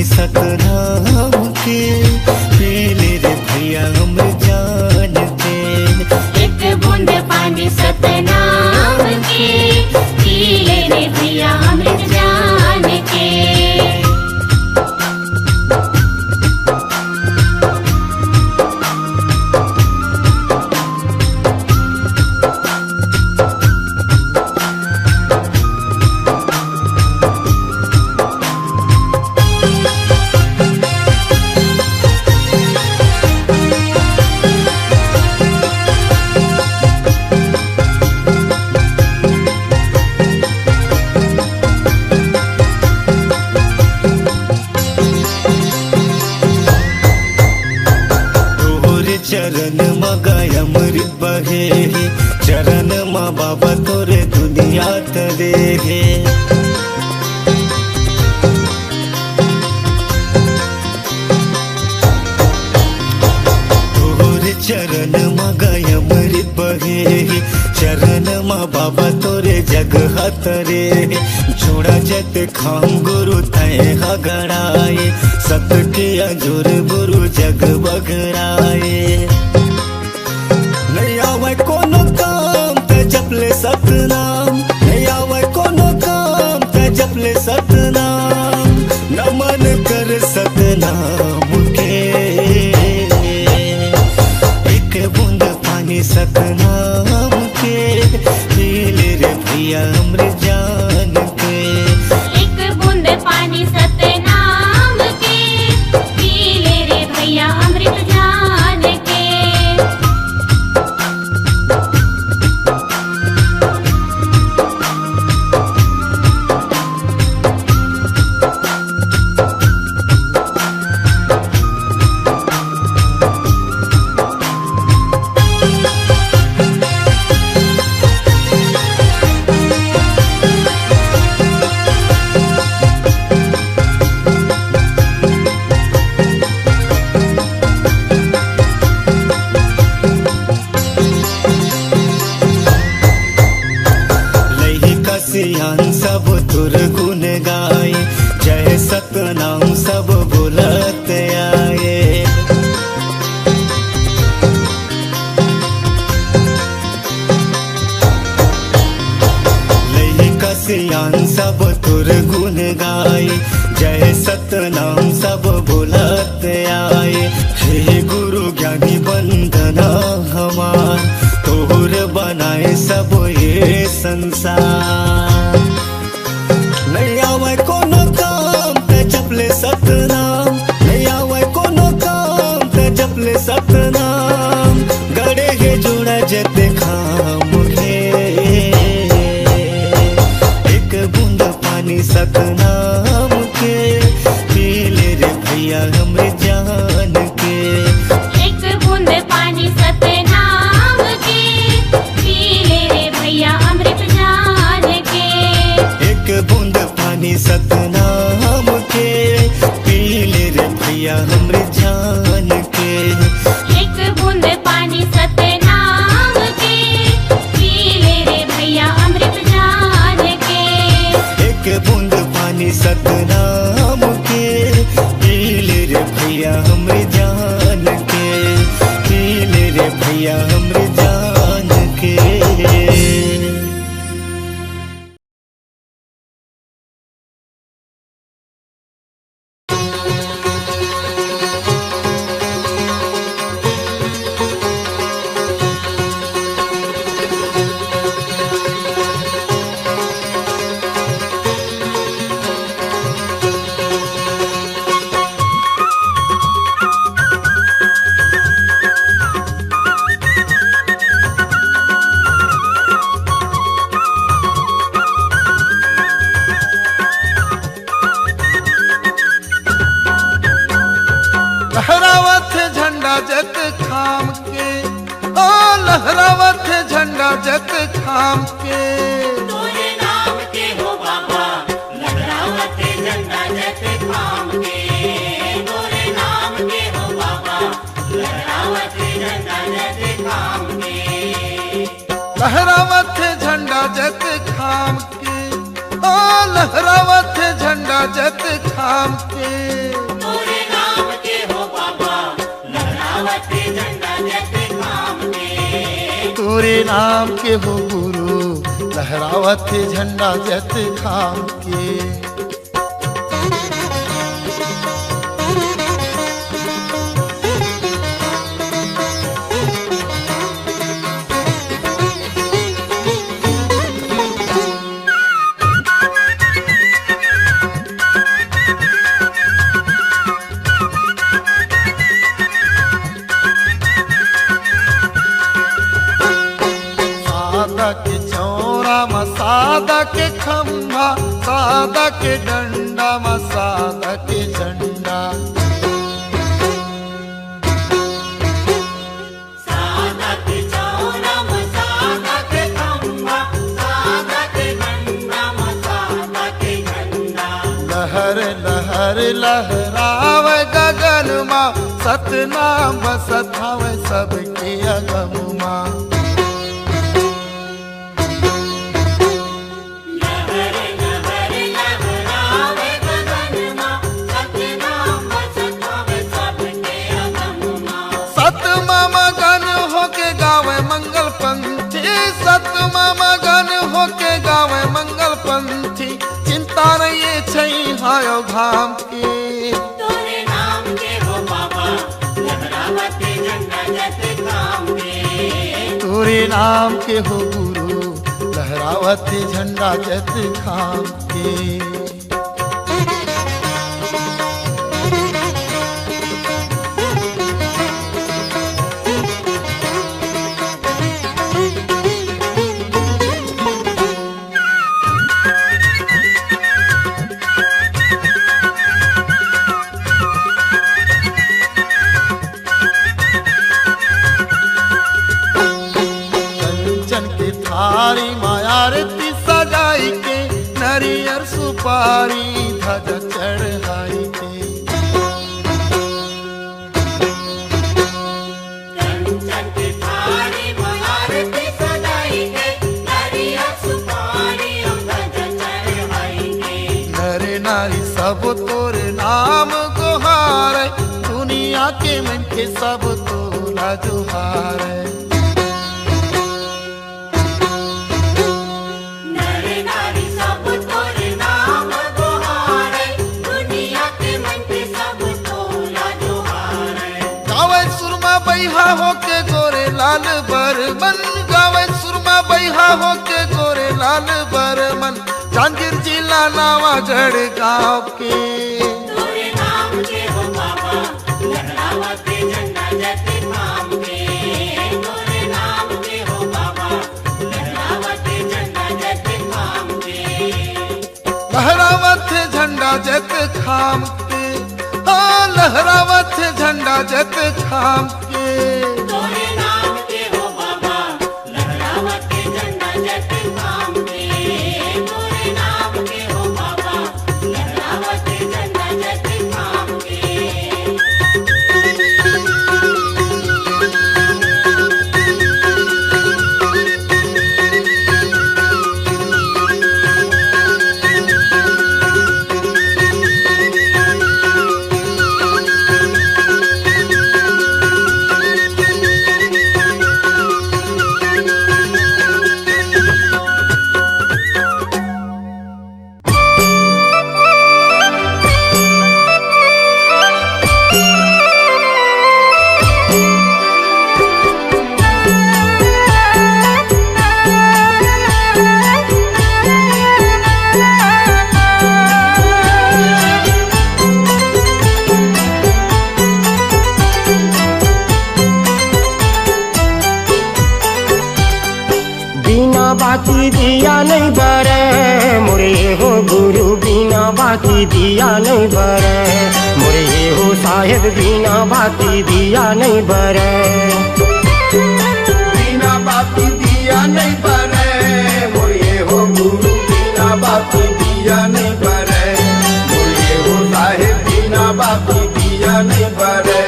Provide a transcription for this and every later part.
सतनाम के, पी ले रे भैया अमृत जान के। एक बूंद पानी सतनाम के, पी ले रे भैया अमृत जान के। चरण मगाय अमृत बहे, चरण मा बाबा तोरे दुनिया तरे हे। तोरे चरण मगाय अमृत बहे, चरण मा बाबा तोरे जग हतरे। छोड़ा जत खाम गुरु तय हगड़ाए, सत के अजुर गुरु जग बगड़ाए। नहीं आवे कोनो काम ते जपले सतनाम, नहीं आवे कोनो काम ते जपले सतनाम। नमन कर सतनाम के, एक बूंद पानी सतनाम के, पी ले रे भैया अमृत जान के। एक बूंद पानी सतनाम के, पी ले रे भैया अमृत जान के। सियान सब तुर गुण गाए, जय सतनाम सब बोलत आए। लइका सियान सब तुर गुण गाए, जय सतनाम सब बोलत आए। हे गुरु ज्ञानी वंदना हमार, तोर बनाए सब ये संसार। नहीं आवे कोनो काम ते जपले सतनाम, नहीं आवे कोनो काम ते जपले सतनाम। गड़े हे जुड़ा जते खाम के, एक बूंद पानी सतनाम के, पी ले रे भैया अमृत जान के। एक बूंद पानी सतनाम के, पी ले रे भैया अमृत जान के। एक बूंद पानी सतनाम के, पी ले रे भैया अमृत जान के। एक बूंद पानी सतनाम के, पी ले रे भैया अमृत जान के। एक बूंद पानी सतनाम के, पी ले रे भैया अमृत जान के। पी ले रे भैया अमृत जान के। लहरावत झंडा जत खाम के, ओ लहरावत झंडा जत खाम के। तोरे नाम के हो बाबा, लहरावत झंडा जत खाम के। तोरे नाम के हो बाबा, लहरावत झंडा जत खाम के। लहरावत झंडा जत खाम के, ओ लहरावत झंडा झंडा जत थाम के। तोरे नाम के हो बाबा लहरावते झंडा जत थाम के। तोरे नाम के हो गुरु लहरावत झंडा जत थाम के। सादा के चौरा में सादा के खंभा, सादा के डंडा में सादा के झंडा। सादा के चौरा में सादा के खंभा, सादा के डंडा में सादा के झंडा। लहर लहर लहरावे गगन मा, सतनाम बसतावे सबके अगम मा। लहर लहर लहरावे गगन मा, सतनाम बसतावे सबके अगम मा। सतमा मगन होके गावे मंगल पंथी, सतमा मगन होके गावे मंगल पंथी। चिंता नहीं छई हायो धाम की। तोरे नाम के हो बाबा लहरावते झंडा जत थाम के। तोरे नाम के हो गुरु लहरावत झंडा जत थाम के। कंचन की थारी मायारती सजाई के, नरियर सुपारी ध्वजा चढ़ाई के। कंचन की थारी मायारती सजाई के, नरियर सुपारी ध्वजा चढ़ाई के। नर नारी सब तोरे नाम गुहार, दुनिया के मन के सब तोरा जुहार। नर नारी सब तोरे नाम गुहारे, दुनिया के मन के सब तोला जुहारे। गावे सुरमा बैहा होके गोरे लाल बरमन, गावे सुरमा बैहा होके गोरे लाल बरमन। जांजगीर जिला नावागढ़ गाँव के। तोरे नाम के हो बाबा लहरावते झंडा जत थाम के। तोरे नाम के हो बाबा लहरावते झंडा जत थाम के। लहरावत झंडा जत खाम के, हाँ लहरावत झंडा जत खाम के। तोरे नाम के हो बाबा लहरावते झंडा जत थाम के। तोरे नाम के हो बाबा लहरावते झंडा जत थाम के। बाती दिया नहीं बरे मोरे हो गुरु बिना बाती दिया नहीं बरे मोरे हो साहेब बिना बाती दिया नहीं बरे बिना बाती दिया नहीं बरे मोरे हो गुरु बिना बाती दिया नहीं बरे मोरे हो साहेब बिना बाती दिया नहीं बरे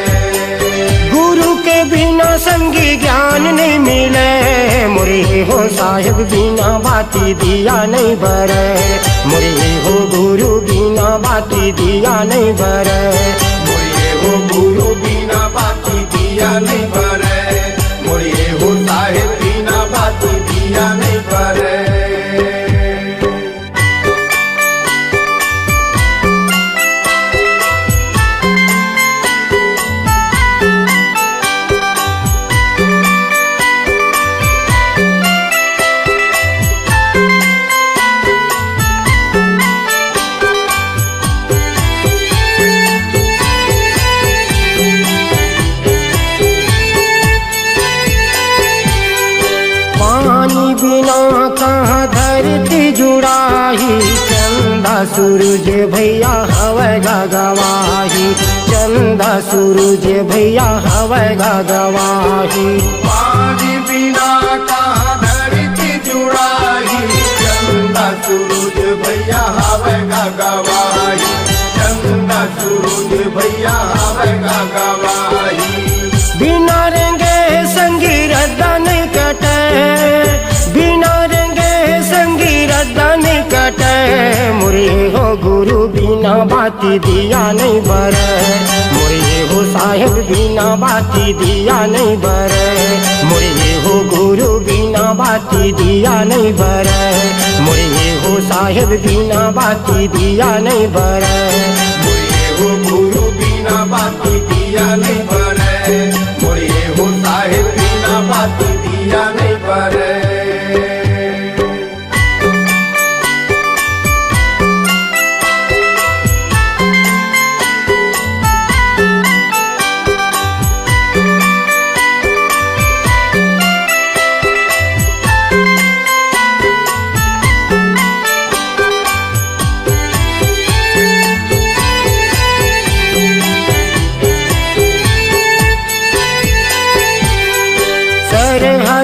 गुरु के बिना संगी ज्ञान नहीं मिले मोरे हो साहेब बिना बाती दिया नहीं बरे मोरे हो गुरु बिना बाती दिया नहीं बरे। मोरे हो गुरु बिना बाती दिया नहीं बरे, मोरे हो साहेब बिना बाती दिया नहीं बरे। पानी बिना कहाँ धरती जुड़ाही, चंदा सूरज भैया हवे गवाही, चंदा सूरज भैया हवे गवाही। पानी बिना कहाँ धरती जुड़ाही, चंदा सूरज भैया हवे गवाही, चंदा सूरज भैया हवे गवाही। बिना रंगे संगी रद्दा नहीं कटे, बिना रंगे संगी रद्दा नहीं कटे। मुरे हो गुरु बिना बाती दिया नहीं बरे, मुरे हो साहेब बिना बाती दिया नहीं बरे। मुरे हो गुरु बिना बाती दिया नहीं बरे, मुरे हो साहेब बिना बाती दिया नहीं बरे। मोरे हो गुरु बिना बाती दिया नहीं बरे, मोरे हो साहेब बिना बाती दिया नहीं बरे।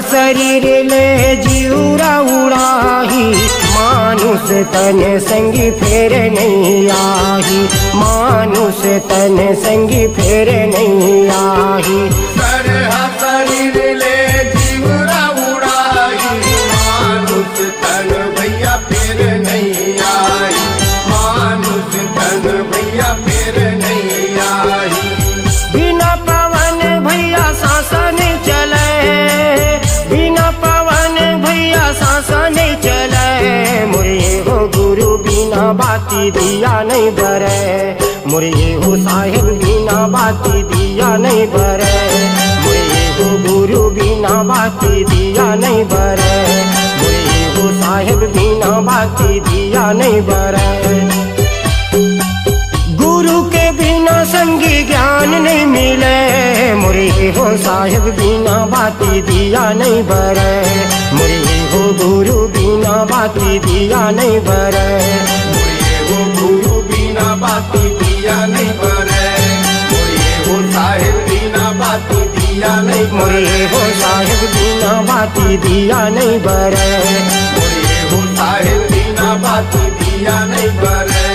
शरीर ले जीवरा उड़ाही, मानुष तन संगी फेर नहीं आही, मानुष तन संगी फेर नहीं आही। शरीर ले जीवरा उड़ाही, मानुष तन भैया फेर नहीं आई, मानुष तन भैया फेर नहीं आई। बिना पवन भैया सांसा नहीं चले, बिना पवन भैया सांसा नहीं चले। मुरे हो गुरु बिना बाती दिया नहीं बरे, मुरे हो साहेब बिना बाती दिया नहीं बरे। मुरे हो गुरु बिना बाती दिया नहीं बरे, मुरे हो साहेब बिना बाती दिया नहीं बरे। गुरु के बिना संगी ज्ञान नहीं मिले, मुरे हो साहेब बिना बाती दिया नहीं बरे। मुरे हो गुरु बिना बाती दिया नहीं बरे, मोरे हो गुरु बिना बाती दिया नहीं बरे, मोरे हो साहेब बिना बाती दिया नहीं मुरे बरे। हो साहेब बिना बाती दिया नहीं बरे, मोरे हो साहेब बिना बाती दिया नहीं बरे।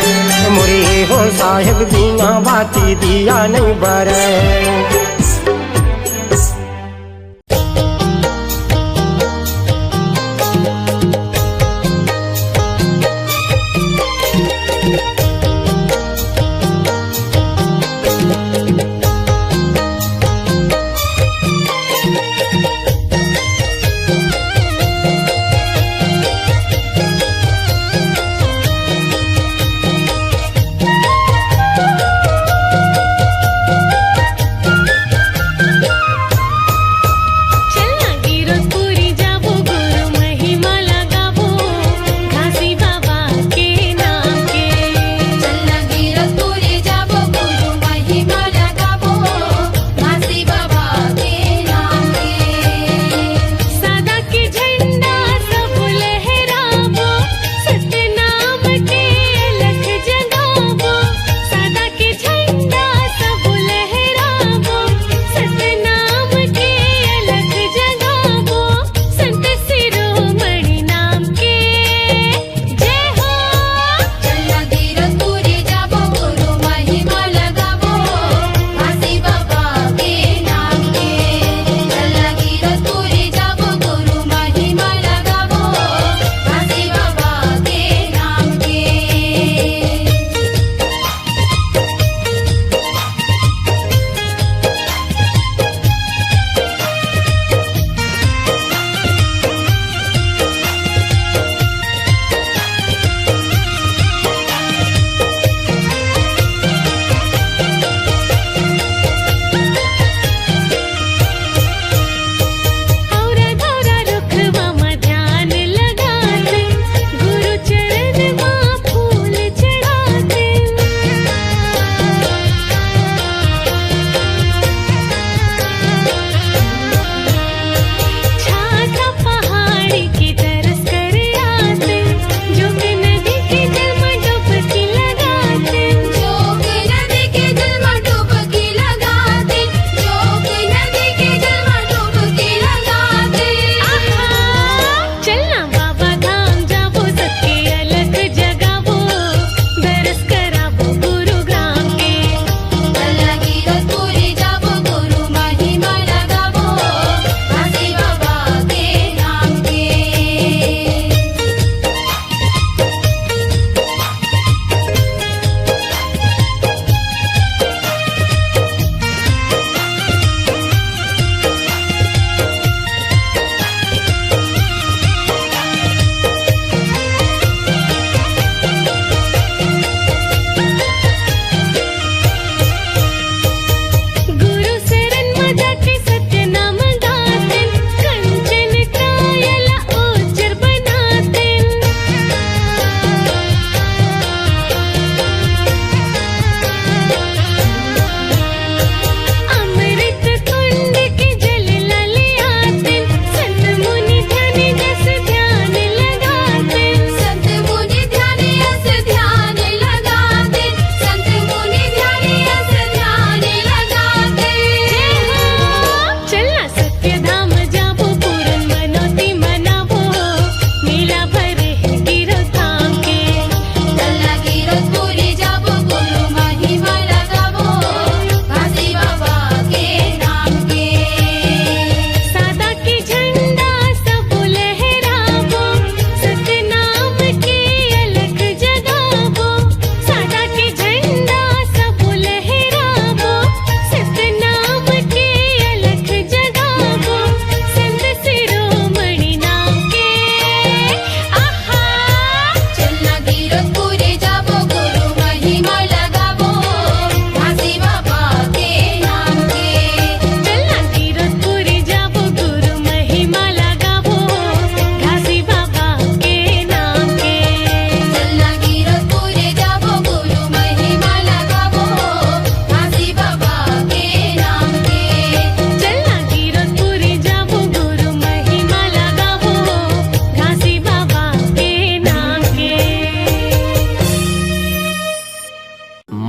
मुरे हो साहेब बिना बाती दिया नहीं बरे।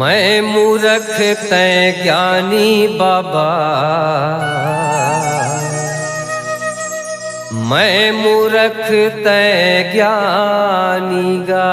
मैं मूरख तै ज्ञानी बाबा, मैं मूरख तै ज्ञानी गा।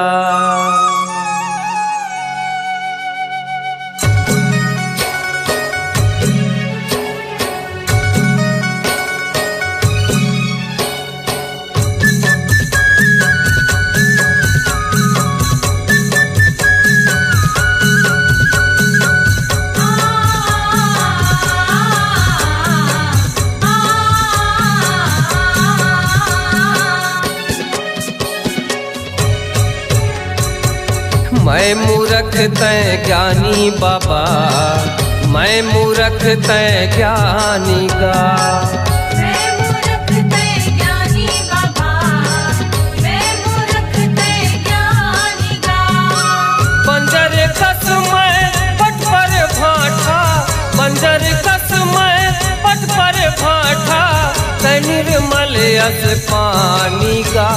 मैं मूरख तै ज्ञानी बाबा, मैं मूरख तै ज्ञानी गा। मैं मूरख तै ज्ञानी बाबा, मैं मूरख तै ज्ञानी गा। बंजर कस मैं पट पर भाठा, बंजर कस मैं पट पर भाठा, तै निर्मल यस पानी गा,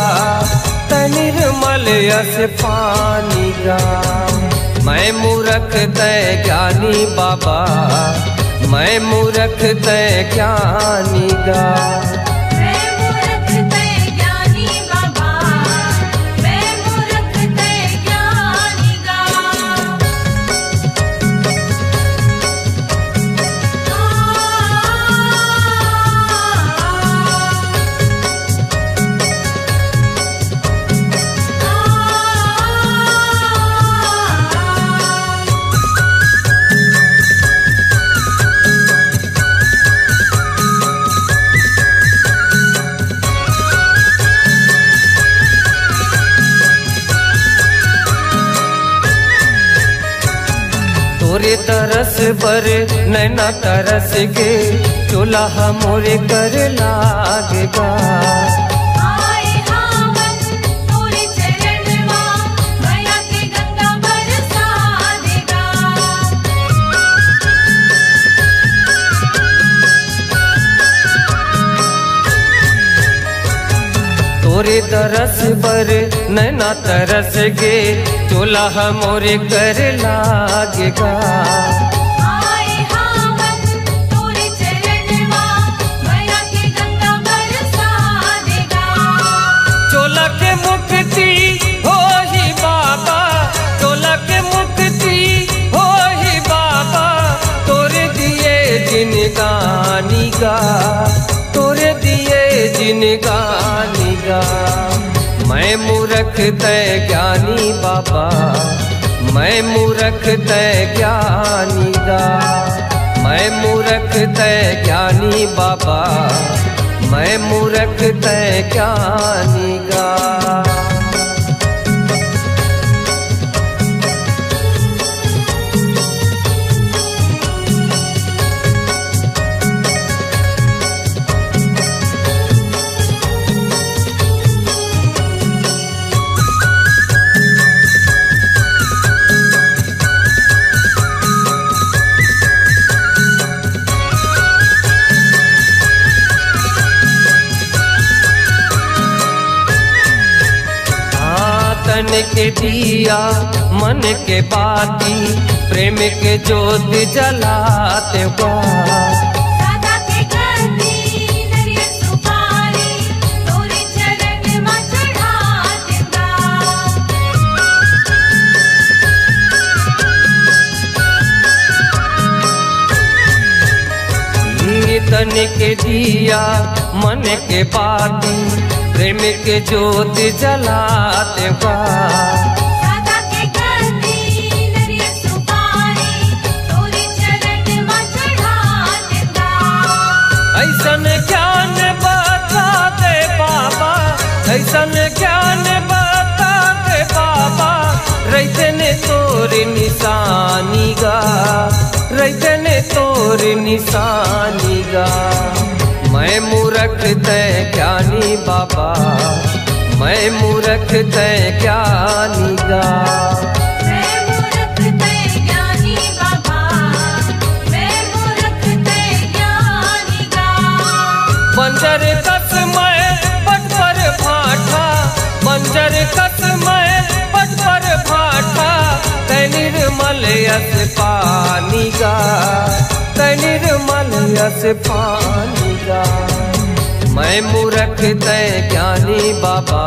तै निर्मल यस पानी गा। मैं मूरख तै ज्ञानी बाबा, मैं मूरख तै ज्ञानी गा। मैं मूरख तै ज्ञानी बाबा, मैं मूरख तै ज्ञानी गा। तोरे तरस पर नैना तरस के, चोला मोरे कर लागेगा। आए हावन तोरे चरण मां, माया के गंगा बरसा देगा। तोरे तरस पर नैना तरस के, चोला मोरे कर लागेगा। आए हावन तोरे चरण मां, माया के गंगा बरसा देगा। चोला के मुक्ति हो ही बाबा, चोला के मुक्ति हो ही बाबा, तोरे दिए जिनगानी गा, तोरे दिए जिनगानी गा। मैं मूरख तै ज्ञानी बाबा, मैं मूरख तै ज्ञानी गा। मैं मूरख तै ज्ञानी बाबा, मैं मूरख तै ज्ञानी गा। तन के दिया मन के बाती, प्रेम के ज्योत जलाते हो। सादा के गद्दी नरियल सुपारी, तोरे चरण मां चढ़ा देगा। ये तन के दिया मन के बाती, प्रेम के ज्योत जलाते हो। सादा के गद्दी नरियल सुपारी, तोरे चरण मां चढ़ा देगा। ऐसन ज्ञान बता दे बाबा, ऐसन ज्ञान बता दे बाबा, रैतने तोर निशानी गा, रैतने तोर निशानी गा। मैं मूरख तै ज्ञानी बाबा, मैं मूरख तै ज्ञानी गा। मैं मूरख तै ज्ञानी बाबा, मैं मूरख तै ज्ञानी गा। बंजर कस मैं पट पर भाठा, बंजर कस मैं पट पर भाठा, तै निर्मल यस पानी गा तै निर्मल यस पानी गा। मैं मूर्ख तै ज्ञानी बाबा,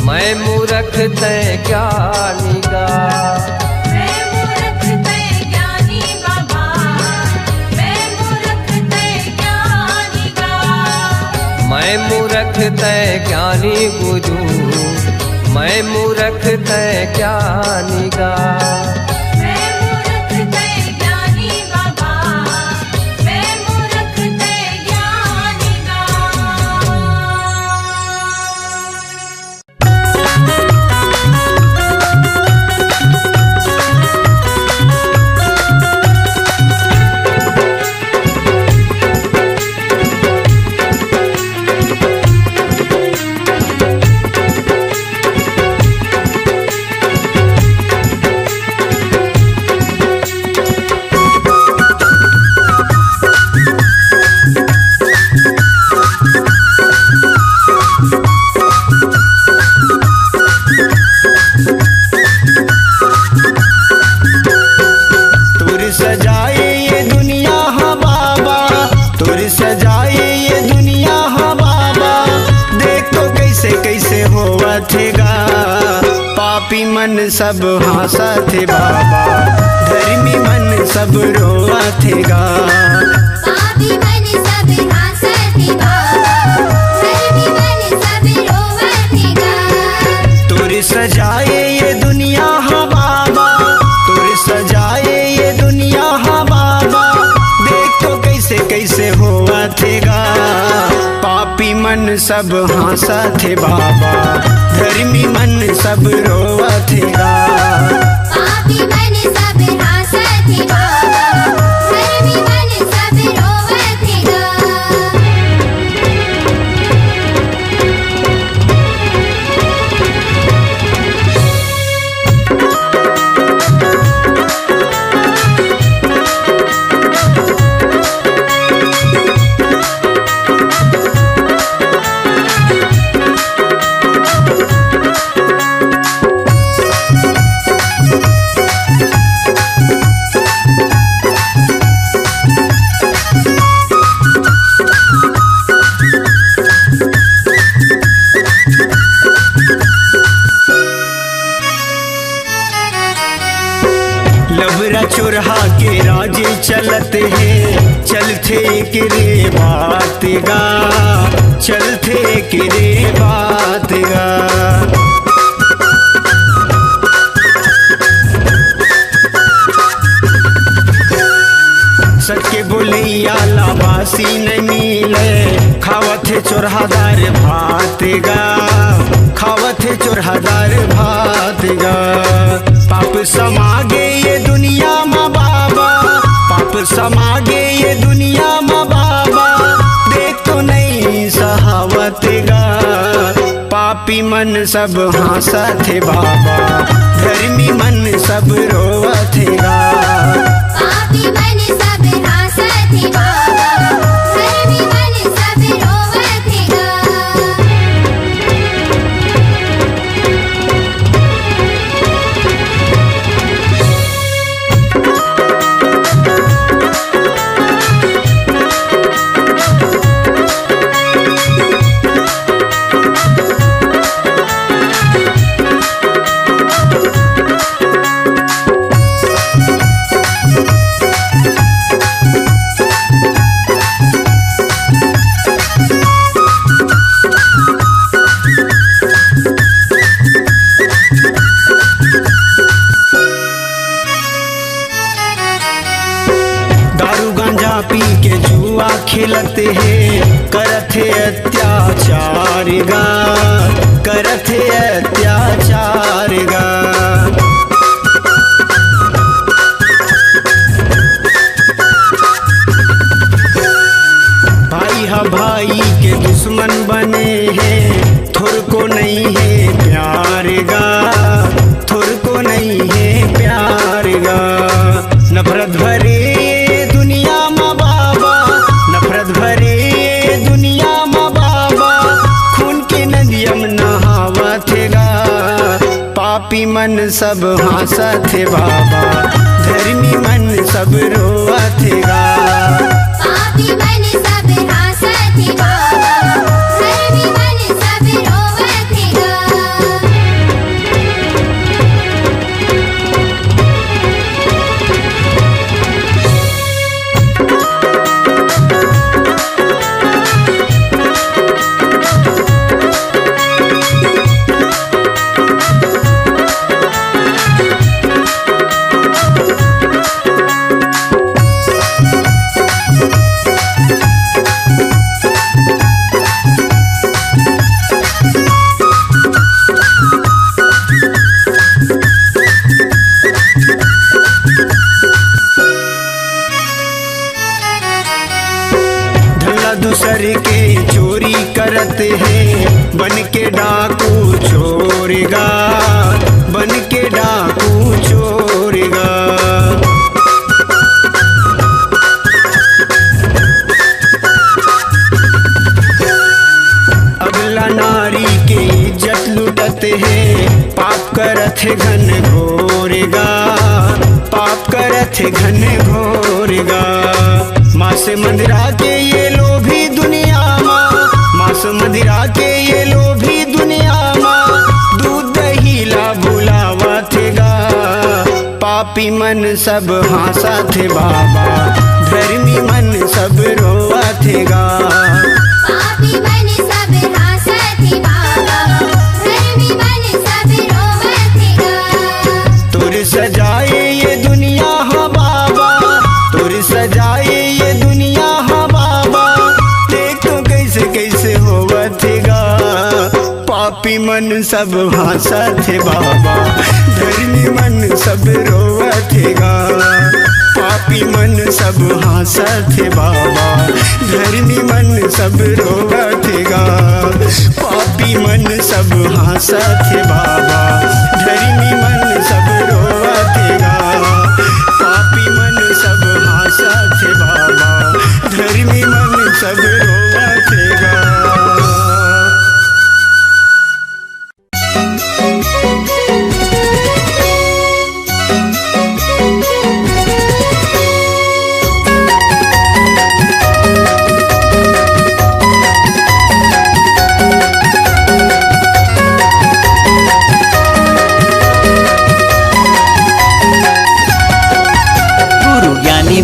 मैं मूर्ख तै ज्ञानी गा। मैं मूर्ख तै ज्ञानी बाबा, मैं मूर्ख तै ज्ञानी गा। मैं मूर्ख तै ज्ञानी गुरु, मैं मूर्ख तै ज्ञानी गा। मैं मूर्ख तै ज्ञानी बाबा, मैं मूर्ख तै ज्ञानी गा। पापी मन सब हंसा थे बाबा, धर्मी मन सब रोआ थे गा। पापी मन सब हंसा थे बाबा, धर्मी मन सब रोआ थे गा। तुर सजाए ये दुनिया हा बाबा, तुर सजाए ये दुनिया हा बाबा, देख तो कैसे कैसे हुआ थे गा। पापी मन सब हंसा थे बाबा, धर्मी मन सब रोआ थे गा। पापी मन सब हंसा थे बाबा, धर्मी मन सब रोआ थे गा। लबरा चुरहा के राजे चलते हैं, चलते कि रे बात गा, चलते कि रे बात गा। सके बोलैया लाबासी नहीं मिले, खावत है चोरहादार भात गा, खावत है चोरहादार भात गा। पाप समागे ये दुनिया मा बाबा, पाप समागे ये दुनिया मा बाबा, देख तो नहीं सहावत गा। पापी मन सब हंसा थे बाबा, धर्मी मन सब रोआ थे गा। पापी मन सब हंसा थे बाबा, धर्मी मन सब रोआ थे गा। पी के जुआ खेलते हैं, करते अत्याचार गा, करते अत्याचार गा। भाई हा भाई के दुश्मन बने हैं, थोर को नहीं है प्यार गा, थोर को नहीं है प्यार गा। नफरत भरे दुनिया मा बाबा, नफरत भरे दुनिया मा बाबा, खून के नदियम नहावत गा। पापी मन सब हंसत बाबा, धर्मी मन सब रोवत गा। पापी मन सब हासत बाबा, धर्मी मन सब रोवत गा। दूसर के चोरी करते हैं, बन के डाकू चोरेगा, बन के डाकू चोरेगा। अगला नारी के इज्जत लुटते हैं, पाप करत घन घोरेगा, पाप करत घन घोरेगा। मांस मदिरा के ये लोभी दुनिया माँ, मांस मदिरा के ये लोभी दुनिया माँ, दूध दही ला बुलावत गा। पापी मन सब हासत बाबा, धर्मी मन सब रोवत गा। पापी मन सब हासत बाबा, धर्मी मन सब रोवत गा। तुर सजाए ये दुनिया हाँ बाबा, तुर सजाए ये दुनिया हाँ बाबा, देख तो कैसे कैसे होवत गा। पापी मन सब हासत बाबा, धर्मी मन सब रोवत गा। पापी मन सब हासत बाबा, धर्मी मन सब रोवत गा। पापी मन सब हासत बाबा, धर्मी मन सब रोवत गा। पापी मन सब हासत बाबा, धर्मी मन सब रोवत गा।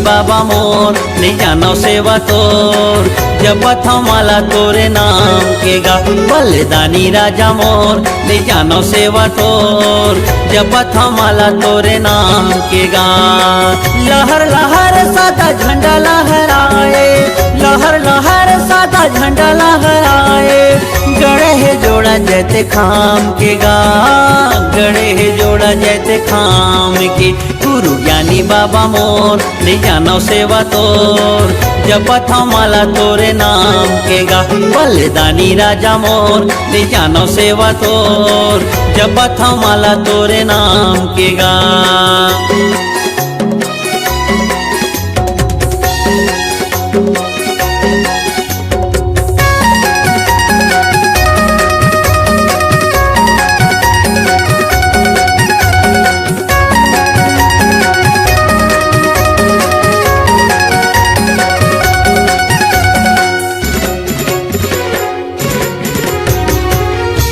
बाबा मोर ले जानो सेवा तोर, जपत हमाला तोरे नाम के गा। बलिदानी राजा मोर ले जानो सेवा तोर, जपत हमाला तोरे नाम के गा। लहर लहर सादा झंडा लहराए, लहर लहर सादा झंडा लहराए। गड़े है जोड़ा जैते खाम के गा, गड़े है जोड़ा जैते खाम के। गुरु ज्ञानी बाबा मोर ले जानो सेवा तोर, जपत हमाला तोरे नाम के गा। बलिदानी राजा मोर ले जानो सेवा तोर, जपत हमाला तोरे नाम के गा।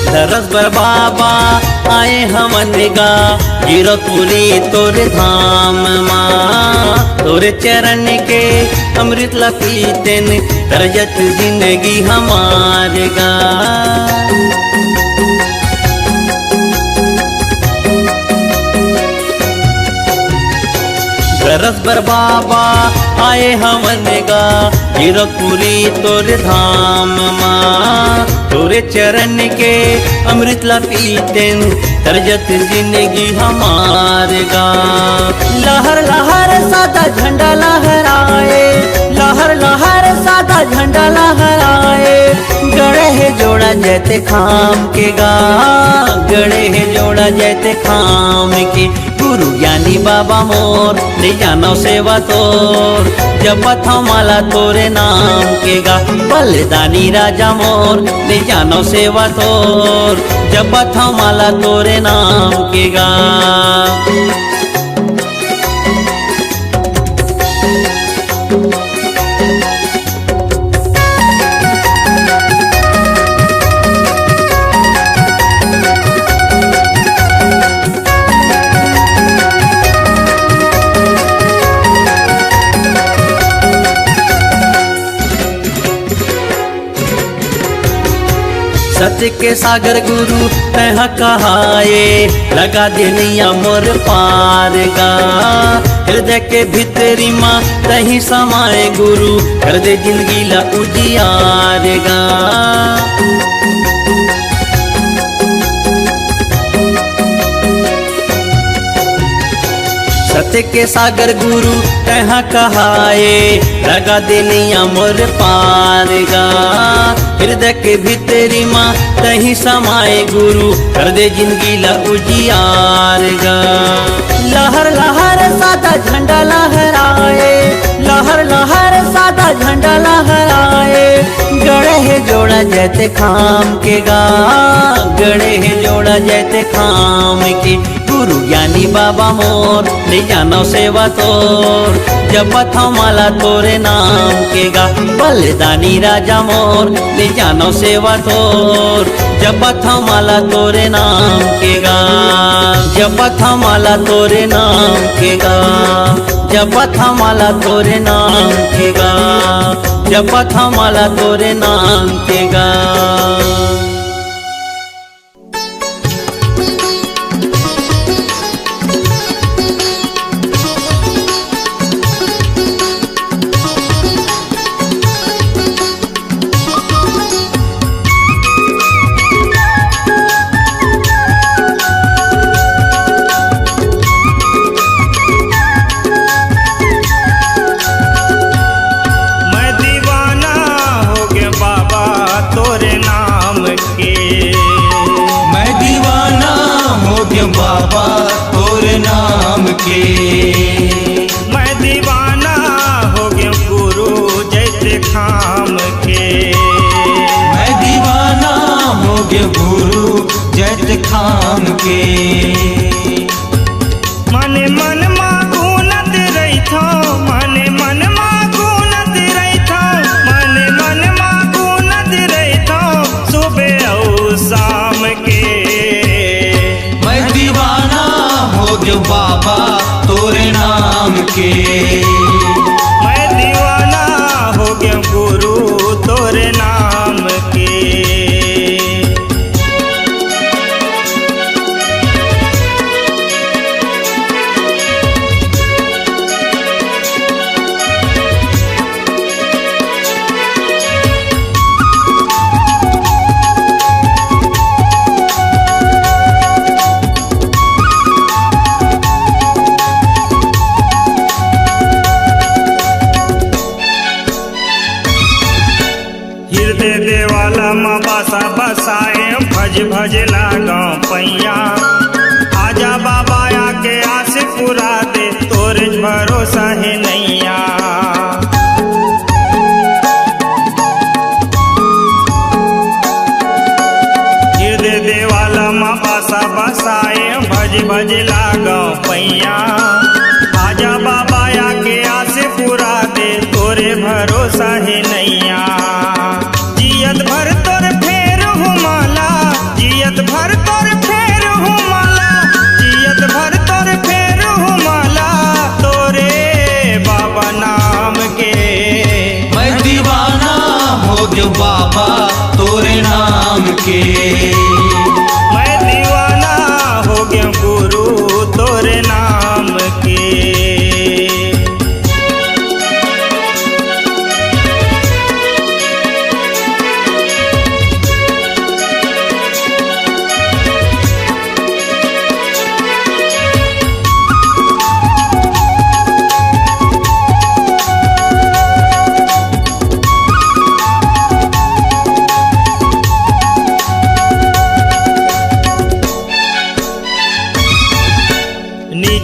दरस बर बाबा आए हमन गा, जीरकपुरी तोरे धाम माँ। तोरे चरण के अमृत ला पीतेन, तरजत जिंदगी हमार गा। दरस बर बाबा आए हमन गा, जीरकपुरी तोरे धाम माँ। तोरे चरण के अमृत ला पीतेन, तरजत जिंदगी हमार गा। लहर लहर सादा झंडा लहराए, लहर लहर सादा झंडा लहराए। गड़े है जोड़ा जैते खाम के गा, गड़े है जोड़ा जैते खाम के। गुरु ज्ञानी बाबा मोर ले जानो सेवा तोर, जपत हमाला तोरे नाम के गा। बलिदानी राजा मोर ले जानो सेवा तोर, जपत हमाला तोरे नाम के गा। सत्य के सागर गुरु तह कहाए लगा दिनिया मोर पार गा हृदय के भीतरी माँ तही समाए गुरु कर दे जिंदगी ला उजियार गा सत्य के सागर गुरु तह कहाए लगा दिनिया मोर पार गा हृदय के भीतरी माँ तही समाए गुरु कर दे जिंदगी ला उजियार गा लहर लहर सादा झंडा लहराए लहर लहर सादा झंडा लहराए गड़े है जोड़ा जैते खाम के गा गड़े है जोड़ा जैते खाम के गुरु ज्ञानी बाबा मोर ले जानो सेवा तोर जपत माला तोरे नाम के गा बलिदानी राजा मोर ले जानो सेवा तोर जपत माला तोरे नाम के गा जपत माला तोरे नाम के गा जपत माला तोरे नाम के गा जपत माला तोरे नाम के गा बाबा तोरे नाम के मैं दीवाना हो गया गुरु जैसे खाम के मैं दीवाना हो गया गुरु जैसे खाम के मने मन मागुनत रही थो मने मन मागुनत रही थो मने मन मागुनत रही थो सुबह और शाम के जो बाबा तोरे नाम के मैं दीवाना हो गया गुरु तोरे नाम के बसाए भज भज लागो पैया आजा बाबा आके आस पुरा दे तोरे भरोसा है नैया हृदय देवाला माँ बासा बसाए भज भज लागो पैया आजा बाबा आके आस पुरा दे तोरे भरोसा है नैया जियत भर तोर फेर हुमाला जियत भर तोर फेर हुमाला जियत भर तोर फेर हुमाला तोरे बाबा नाम के मैं दीवाना हो गया बाबा तोरे नाम के मैं दीवाना हो गया गुरु तोरे नाम के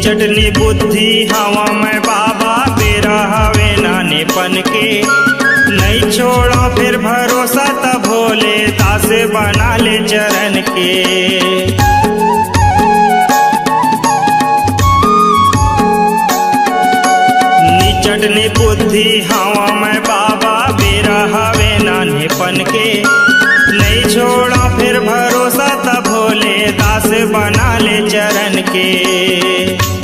चटनी बुद्धि हवा में बाबा बेरा हवे नाने पन के नहीं छोड़ा फिर भरोसा तब भोले दास बना ले चरण के चटनी बुद्धि हवा में बाबा बेरा हवे नाने पन के नहीं छोड़ा फिर भरोसा तब भोले दास बना ले चरण के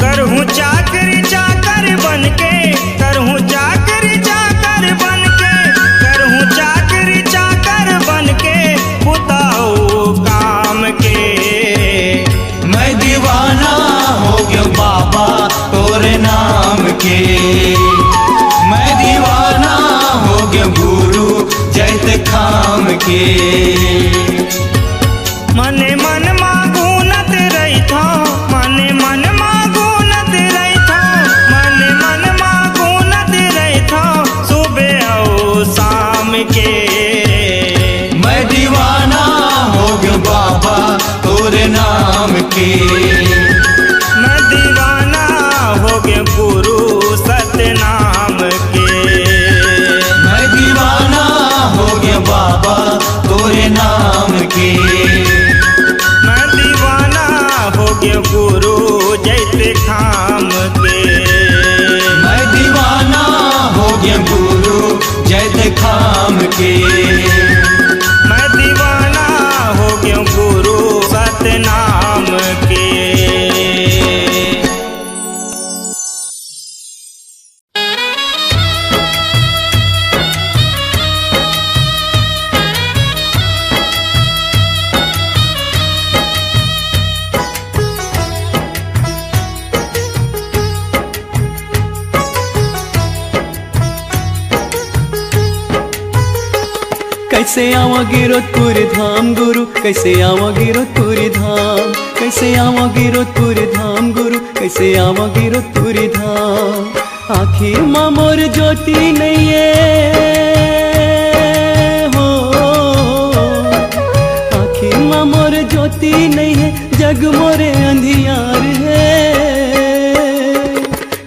करहूँ चाकरी चाकर बन के करहूँ चाकरी चाकर बन के करहूँ चाकरी चाकर बन के पुताऊ मने मन मागुनत रही था, मने मन मागुनत रही था, मने मन मागुनत रही था, सुबह और शाम के। मैं दीवाना हो गया बाबा तोरे नाम के। मैं दीवाना हो गया गुरु सतनाम के। मैं दीवाना हो गया बाबा तोरे नाम के। मैं दीवाना हो गया गुरु जैते खाम के। मैं दीवाना हो गया गुरु जैते खाम के। मैं दीवाना हो गया गुरु सतनाम के। कैसे आवा गिरोधपुर धाम गुरु, कैसे आवा गिरोधपुर धाम, कैसे आवा गिरोधपुर धाम गुरु, कैसे आवा गिरोधपुर धाम। आखिर माँ मोर ज्योति नहीं हो, आखिर माँ मोर ज्योति नहीं है, जग मोरे अंधियार है।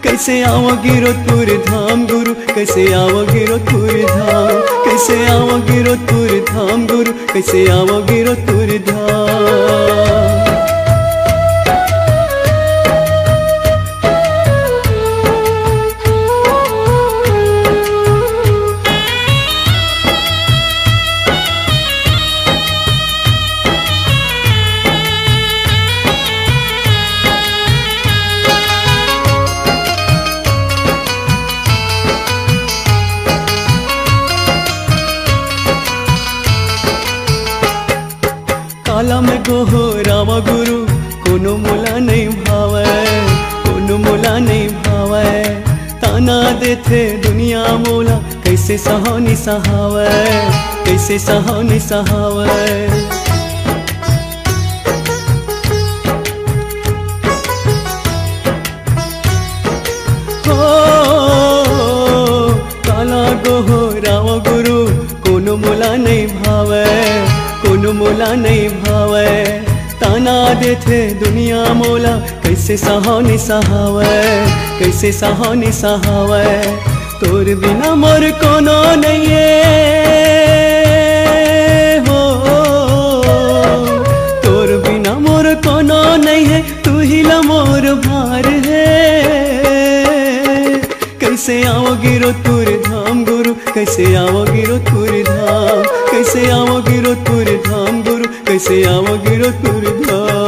कैसे आवा गिरोधपुर धाम गुरु, कैसे आवा गिरोधपुर धाम, कैसे आवा गिरोधपुर धाम गुरु, कैसे आवा गिरोधपुर धाम। काला में गोहो रावा गुरु, कोनो मोला नहीं भावे, कोनो मोला नहीं भावे। ताना देथे दुनिया मोला, कैसे सहानी सहावे, कैसे सहानी सहावे। हो काला गोहो रावा गुरु, कोनो मोला नहीं भावे, कोनो मोला नहीं भावे। ताना देथे दुनिया मोला, कैसे सहानी सहावे, कैसे सहानी सहावे। तोर बिना मोर कोनो नहीं हो, तोर बिना मोर कोनो नहीं है, तू ही ला मोर भार है। कैसे आओ गिरोधपुर धाम गुरु, कैसे आओ गिरोधपुर धाम, कैसे आओ गिरोधपुर धाम गुरु, कैसे आओ गिरोधपुर धाम।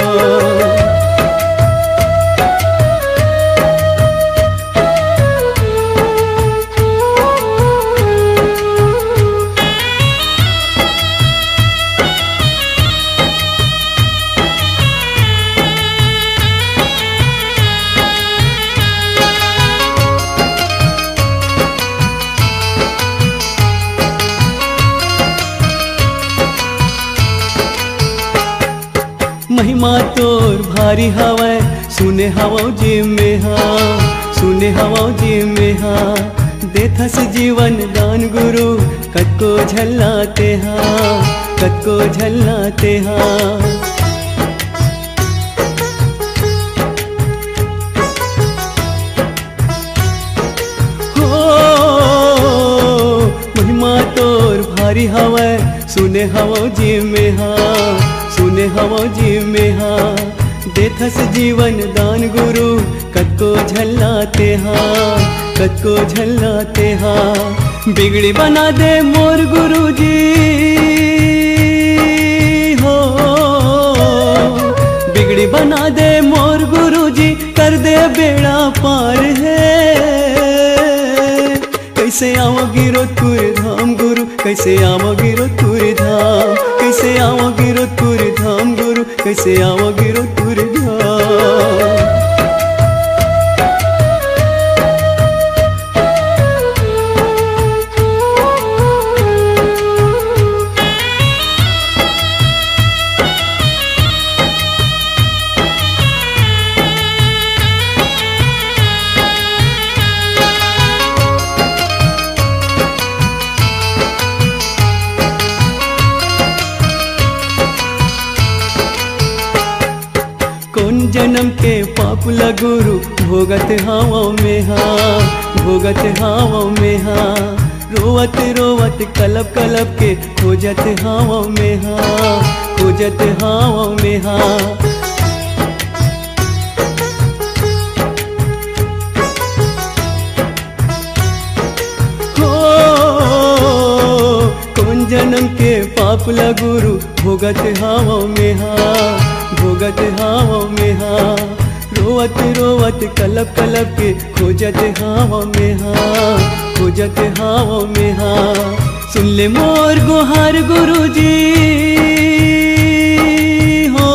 महिमा तोर भारी हवै, सुने हवा जी में हाँ, सुने हवा जी में हाँ। देथस जीवन दान गुरु, कतको झल्लाते हाँ, कतको झल्लाते हाँ। हो महिमा तोर भारी हवै, सुने हवा जी में हाँ, सुने हवा जी में हाँ। देथस जीवन दान गुरु, कतको झल्लाते हाँ, कतको झल्लाते हाँ। बिगड़ी बना दे मोर गुरु जी हो, बिगड़ी बना दे मोर गुरु जी, कर दे बेड़ा पार है। कैसे आओ गिरोधपुर धाम गुरु, कैसे आओ गिरोधपुर धाम, कैसे आओ गिरोधपुर धाम गुरु, कैसे आओ गिरोधपुर धाम। जन्म के पाप लगुरु भोगत हावों में हाँ, भोगत हावों में हाँ। रोवत रोवत कलब कलब के खोजत हावों में हाँ, खोजत हावों में हाँ। कौन जन्म के पाप लगुरु भोगत हावों में हाँ, भोगत हावों में हाँ। रोवत रोवत कलब कलब के खोजत हावों में हाँ, खोजत हावों में हाँ। सुन ले मोर गुहार गुरुजी हो,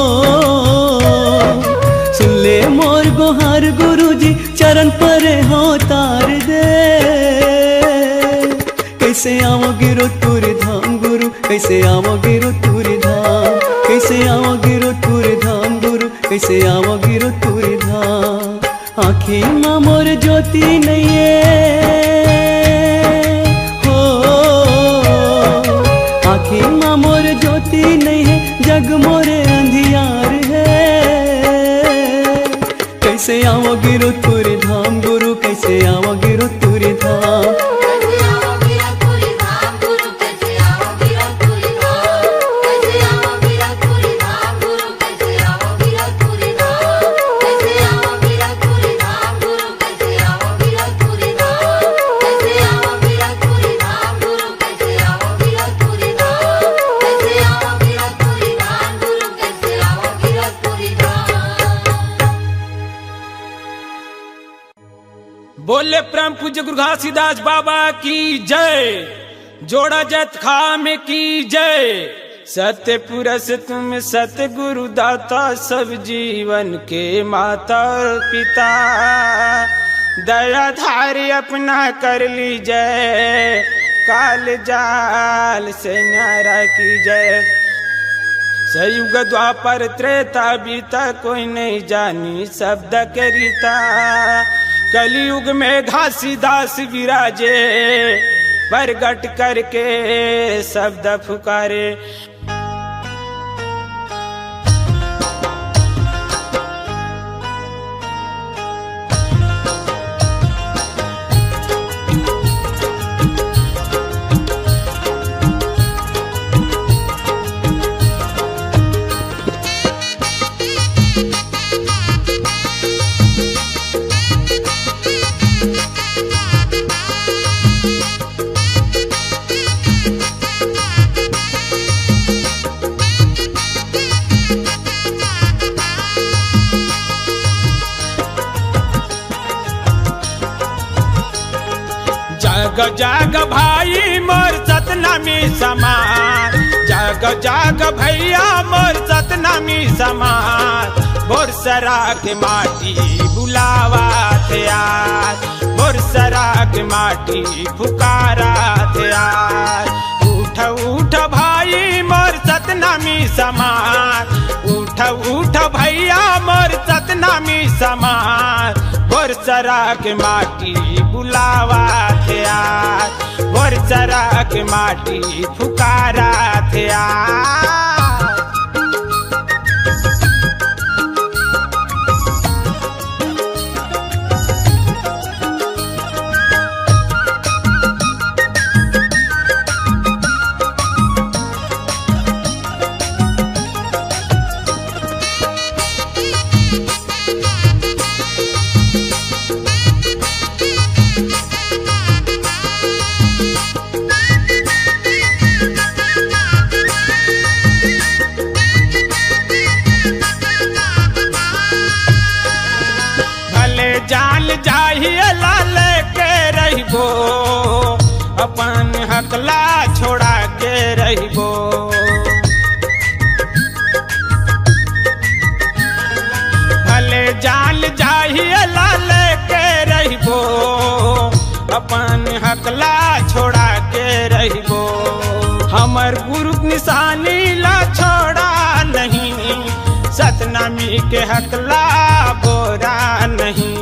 सुन ले मोर गुहार गुरुजी चरण पर हो तार दे। कैसे आओगे रो तुर धाम गुरु, कैसे आओगे रो तुर धाम, कैसे आओगे रो तुर धाम गुरु, कैसे आओगे रो तुर धाम। आँखें माँ मोर ज्योति नहीं है हो, आँखें माँ मोर ज्योति नहीं है, जग मोरे अंधियार है। कैसे आओगे रो तुर धाम गुरु, कैसे आओगे रो तुर धाम। बोले परम पूज्य गुरु घासीदास बाबा की जय, जोड़ा जत खाम की जय। सत्य पुरुष तुम सत्य गुरु दाता, सब जीवन के माता पिता। दया धारी अपना कर ली जय, काल जाल से न्यारा की जय। सयुग द्वापर त्रेता बीता, कोई नहीं जानी शब्द के रीता। कलयुग में घासीदास विराजे, प्रगट करके शब्द पुकारे। जाग जाग भाई मोर सतनामी समाज, जाग जाग भैया मोर सतनामी समाज। बोरसरा के माटी बुलावा थे आज, बोरसरा के माटी पुकारा थे आज। उठ उठ भाई मोर सतनामी समाज, उठ उठ भैया मोर सतनामी समाज। बोरसरा के माटी बुलावा थे आज, बोरसरा के माटी पुकारा थे आज। जान जाहिए लाल के रहिबो, अपन हकला छोड़ा के रहिबो। भले जान जाहिए लाल के रहिबो, अपन हकला छोड़ा के रहिबो। हमर गुरु निशानी ला छोड़ा नहीं, सतनामी के हकला बोरा नहीं।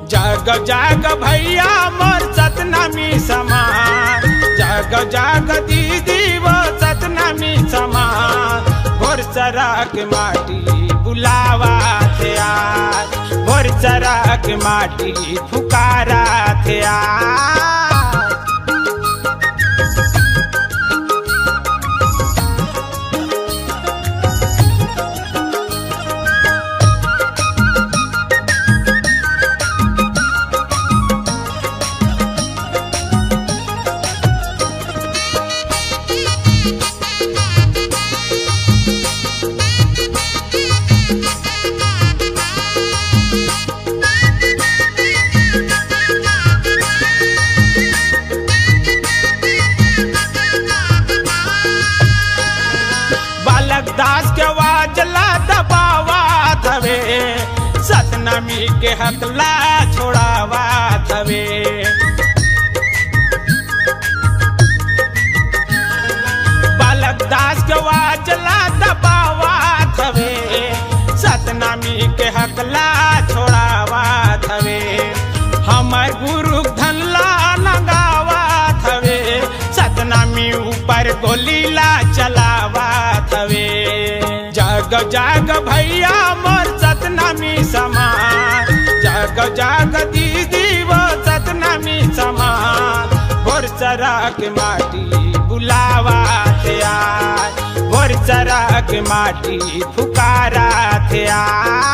जाग जाग भैया मोर सतनामी समाज, जाग जाग दीदी वो सतनामी समाज। बोरसरा के माटी बुलावा थे बोरसरा के माटी फुकारा थे आज। दास के वाजला दबावा थवे सतनमी के हकला छोड़ावा थवे। बालक दास के वाजला दबावा थवे सतनमी के हकला छोड़ावा थवे। हमर गुरु धनला लगावा थवे सतनमी ऊपर गोलीला चलावा थवे। जग जाग भैया मोर सतनमी समान, जग जाग दीदी वो सतनमी समान। बोरसरा के माटी बुलावा थे आज, बोरसरा के माटी फुकारा थे आज।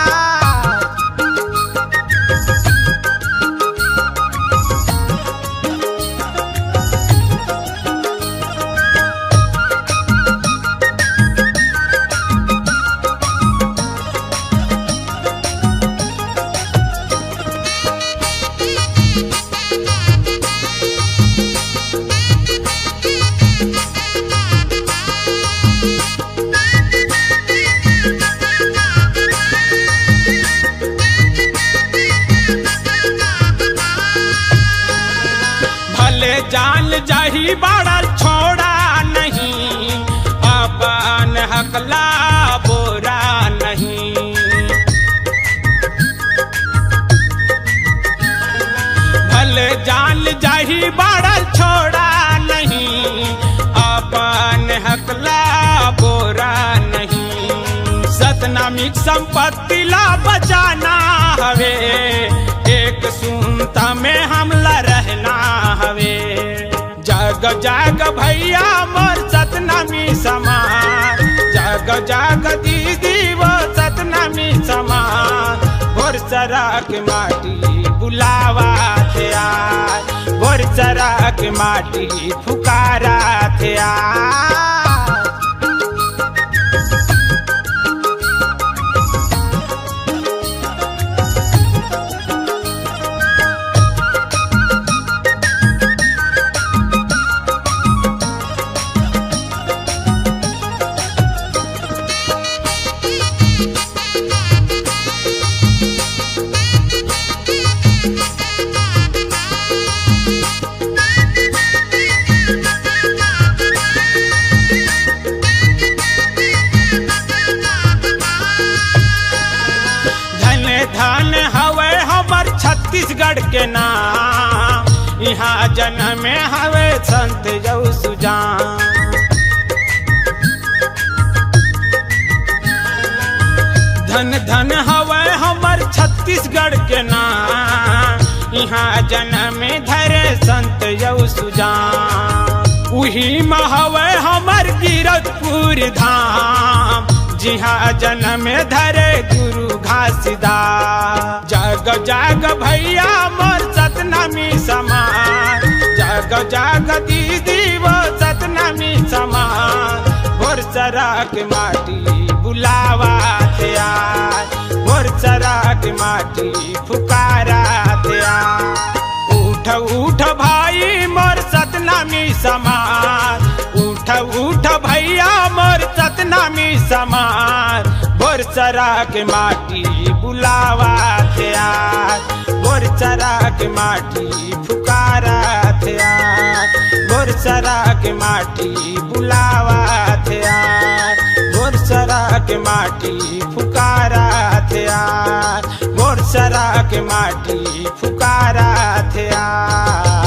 जान जाही बाड़ल छोड़ा नहीं, अपन हकला बोरा नहीं। भले जान जाही बाड़ल छोड़ा नहीं, अपन हकला बोरा नहीं। सतनमी संपत्ति ला बचाना हवे, एक सुनता में हमला रहना हवे। जग जाग भैया मोर सतनमी समान, जग जाग दीदी वो सतनमी समान। बोरसरा के माटी बुलावा थे आज, बोरसरा के माटी फुकारा थे आज। धन हवे हमर छत्तीसगढ़ के नाम, यहाँ जन्म में हवे संत जऊ सुजान। धन धन हवे हमर छत्तीसगढ़ के नाम, यहाँ जन्म में धरे संत जऊ सुजान। उही में हवे हमर गिरधपुर धाम, जिहाँ जन्म धरे गुरु घासीदास। जग जाग भैया मोर सतनमी समान, जग जाग दीदी वो सतनमी समान। बोरसरा के माटी बुलावा थे आज, बोरसरा के माटी फुकारा थे आज। उठ उठ भाई मोर सतनमी समान, उठ उठ भैया मोर सतनमी समान। बोरसरा के माटी बुलावा थे आज, बोरसरा के माटी फुकारा थे आज। बोरसरा के माटी बुलावा थे आज, बोरसरा के माटी फुकारा थे आज। बोरसरा के माटी फुकारा थे आज।